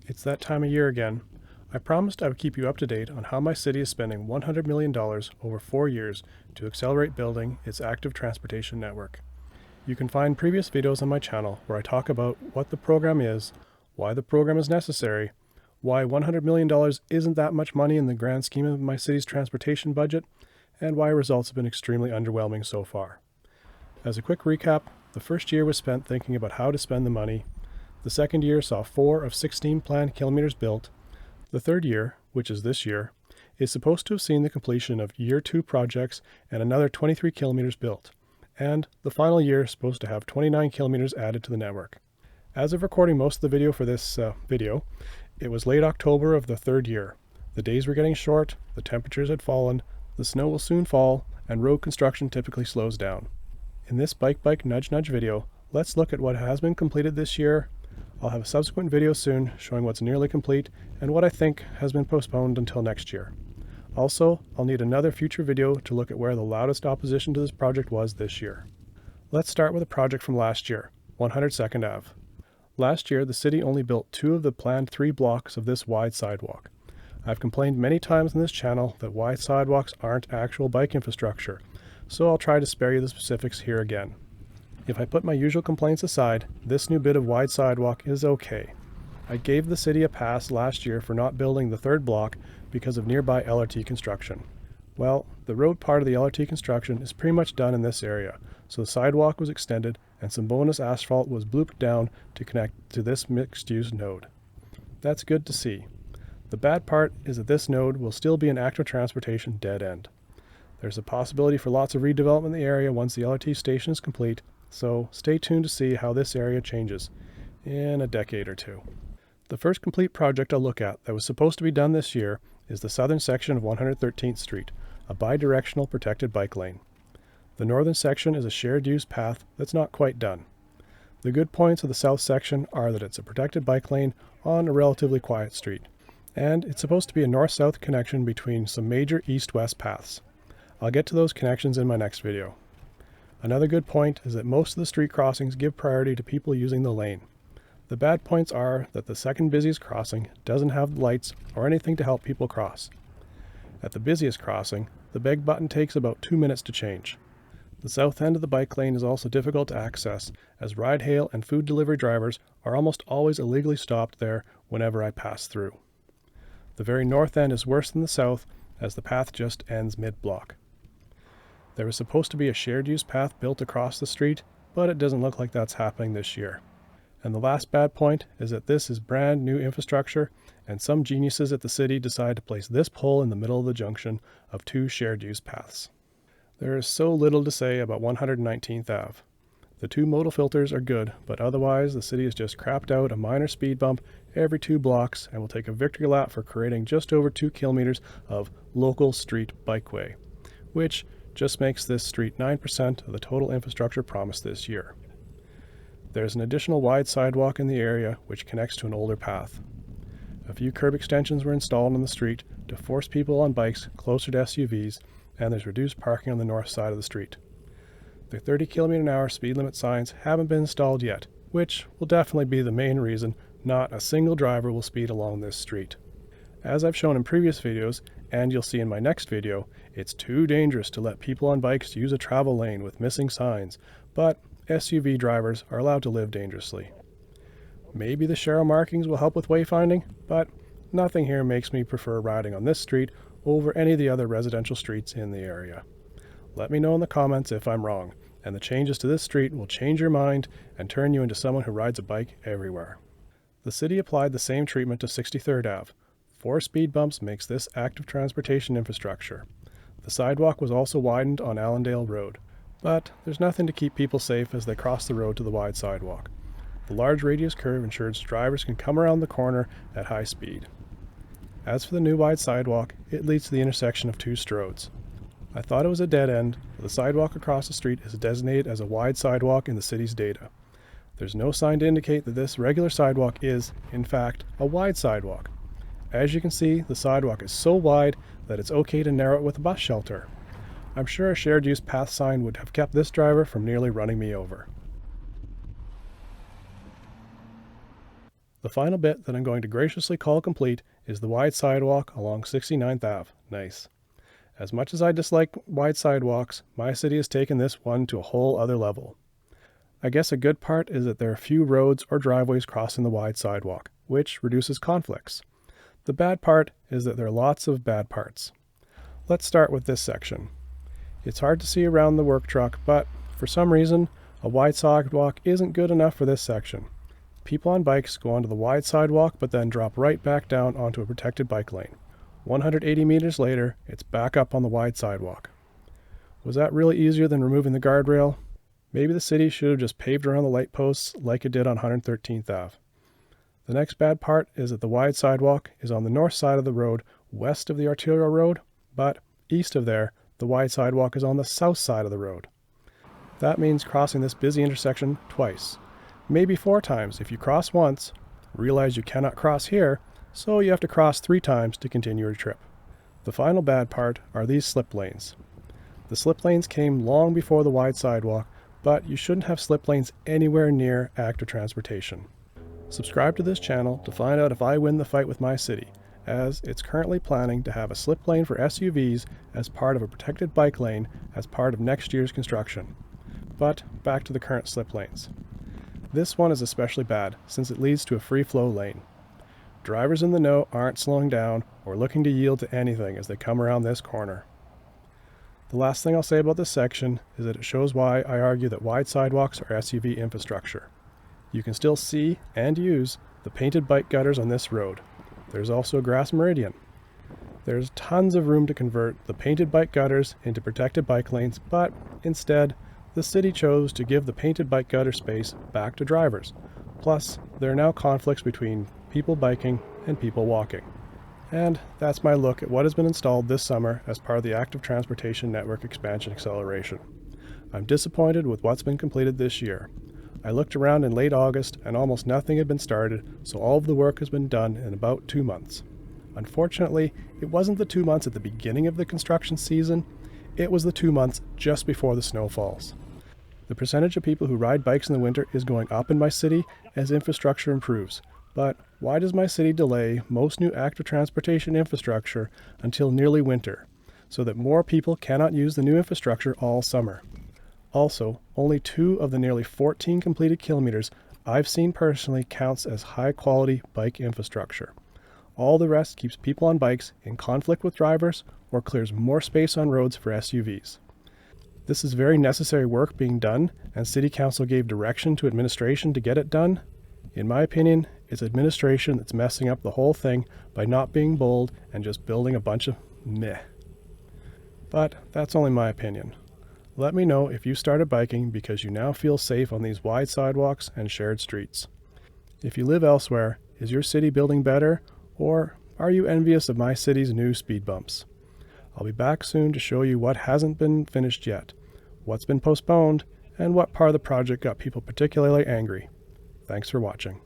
It's that time of year again. I promised I would keep you up to date on how my city is spending $100 million over 4 years to accelerate building its active transportation network. You can find previous videos on my channel where I talk about what the program is, why the program is necessary, why $100 million isn't that much money in the grand scheme of my city's transportation budget, and why results have been extremely underwhelming so far. As a quick recap, the first year was spent thinking about how to spend the money. The second year saw 4 of 16 planned kilometers built. The third year, which is this year, is supposed to have seen the completion of year 2 projects and another 23 kilometers built. And the final year is supposed to have 29 kilometers added to the network. As of recording most of the video for this video, it was late October of the third year. The days were getting short, the temperatures had fallen, the snow will soon fall, and road construction typically slows down. In this Bike Nudge Nudge video, let's look at what has been completed this year. I'll have a subsequent video soon showing what's nearly complete and what I think has been postponed until next year. Also, I'll need another future video to look at where the loudest opposition to this project was this year. Let's start with a project from last year, 102nd Ave. Last year, the city only built 2 of the planned 3 blocks of this wide sidewalk. I've complained many times on this channel that wide sidewalks aren't actual bike infrastructure, so I'll try to spare you the specifics here again. If I put my usual complaints aside, this new bit of wide sidewalk is okay. I gave the city a pass last year for not building the 3rd block because of nearby LRT construction. Well, the road part of the LRT construction is pretty much done in this area, so the sidewalk was extended and some bonus asphalt was blooped down to connect to this mixed-use node. That's good to see. The bad part is that this node will still be an active transportation dead end. There's a possibility for lots of redevelopment in the area once the LRT station is complete, so stay tuned to see how this area changes in a decade or 2. The first complete project I'll look at that was supposed to be done this year is the southern section of 113th Street, a bi-directional protected bike lane. The northern section is a shared use path that's not quite done. The good points of the south section are that it's a protected bike lane on a relatively quiet street, and it's supposed to be a north-south connection between some major east-west paths. I'll get to those connections in my next video. Another good point is that most of the street crossings give priority to people using the lane. The bad points are that the second busiest crossing doesn't have lights or anything to help people cross. At the busiest crossing, the beg button takes about 2 minutes to change. The south end of the bike lane is also difficult to access, as ride-hail and food delivery drivers are almost always illegally stopped there whenever I pass through. The very north end is worse than the south, as the path just ends mid-block. There was supposed to be a shared use path built across the street, but it doesn't look like that's happening this year. And the last bad point is that this is brand new infrastructure, and some geniuses at the city decide to place this pole in the middle of the junction of 2 shared use paths. There is so little to say about 119th Ave. The 2 modal filters are good, but otherwise the city has just crapped out a minor speed bump every 2 blocks and will take a victory lap for creating just over 2 kilometers of local street bikeway, which just makes this street 9% of the total infrastructure promised this year. There's an additional wide sidewalk in the area which connects to an older path. A few curb extensions were installed on the street to force people on bikes closer to SUVs, and there's reduced parking on the north side of the street. The 30 km/h speed limit signs haven't been installed yet, which will definitely be the main reason not a single driver will speed along this street. As I've shown in previous videos, and you'll see in my next video, it's too dangerous to let people on bikes use a travel lane with missing signs, but SUV drivers are allowed to live dangerously. Maybe the sharrow markings will help with wayfinding, but nothing here makes me prefer riding on this street over any of the other residential streets in the area. Let me know in the comments if I'm wrong, and the changes to this street will change your mind and turn you into someone who rides a bike everywhere. The city applied the same treatment to 63rd Ave. 4 speed bumps makes this active transportation infrastructure. The sidewalk was also widened on Allenale Road, but there's nothing to keep people safe as they cross the road to the wide sidewalk. The large radius curve ensures drivers can come around the corner at high speed. As for the new wide sidewalk, it leads to the intersection of 2 stroads. I thought it was a dead end, but the sidewalk across the street is designated as a wide sidewalk in the city's data. There's no sign to indicate that this regular sidewalk is, in fact, a wide sidewalk. As you can see, the sidewalk is so wide that it's okay to narrow it with a bus shelter. I'm sure a shared use path sign would have kept this driver from nearly running me over. The final bit that I'm going to graciously call complete is the wide sidewalk along 69th Ave. Nice. As much as I dislike wide sidewalks, my city has taken this one to a whole other level. I guess a good part is that there are few roads or driveways crossing the wide sidewalk, which reduces conflicts. The bad part is that there are lots of bad parts. Let's start with this section. It's hard to see around the work truck, but for some reason, a wide sidewalk isn't good enough for this section. People on bikes go onto the wide sidewalk but then drop right back down onto a protected bike lane. 180 meters later, it's back up on the wide sidewalk. Was that really easier than removing the guardrail? Maybe the city should have just paved around the light posts like it did on 113th Ave. The next bad part is that the wide sidewalk is on the north side of the road, west of the arterial road, but east of there, the wide sidewalk is on the south side of the road. That means crossing this busy intersection twice. Maybe 4 times if you cross once, realize you cannot cross here, so you have to cross 3 times to continue your trip. The final bad part are these slip lanes. The slip lanes came long before the wide sidewalk, but you shouldn't have slip lanes anywhere near active transportation. Subscribe to this channel to find out if I win the fight with my city, as it's currently planning to have a slip lane for SUVs as part of a protected bike lane as part of next year's construction. But back to the current slip lanes. This one is especially bad since it leads to a free flow lane. Drivers in the know aren't slowing down or looking to yield to anything as they come around this corner. The last thing I'll say about this section is that it shows why I argue that wide sidewalks are SUV infrastructure. You can still see and use the painted bike gutters on this road. There's also a grass meridian. There's tons of room to convert the painted bike gutters into protected bike lanes, but instead, the city chose to give the painted bike gutter space back to drivers. Plus, there are now conflicts between people biking and people walking. And that's my look at what has been installed this summer as part of the Active Transportation Network Expansion Acceleration. I'm disappointed with what's been completed this year. I looked around in late August and almost nothing had been started, so all of the work has been done in about 2 months. Unfortunately, it wasn't the 2 months at the beginning of the construction season, it was the 2 months just before the snow falls. The percentage of people who ride bikes in the winter is going up in my city as infrastructure improves. But why does my city delay most new active transportation infrastructure until nearly winter, so that more people cannot use the new infrastructure all summer? Also, only 2 of the nearly 14 completed kilometers I've seen personally counts as high-quality bike infrastructure. All the rest keeps people on bikes in conflict with drivers or clears more space on roads for SUVs. This is very necessary work being done, and City Council gave direction to administration to get it done. In my opinion, it's administration that's messing up the whole thing by not being bold and just building a bunch of meh. But that's only my opinion. Let me know if you started biking because you now feel safe on these wide sidewalks and shared streets. If you live elsewhere, is your city building better, or are you envious of my city's new speed bumps? I'll be back soon to show you what hasn't been finished yet, what's been postponed, and what part of the project got people particularly angry. Thanks for watching.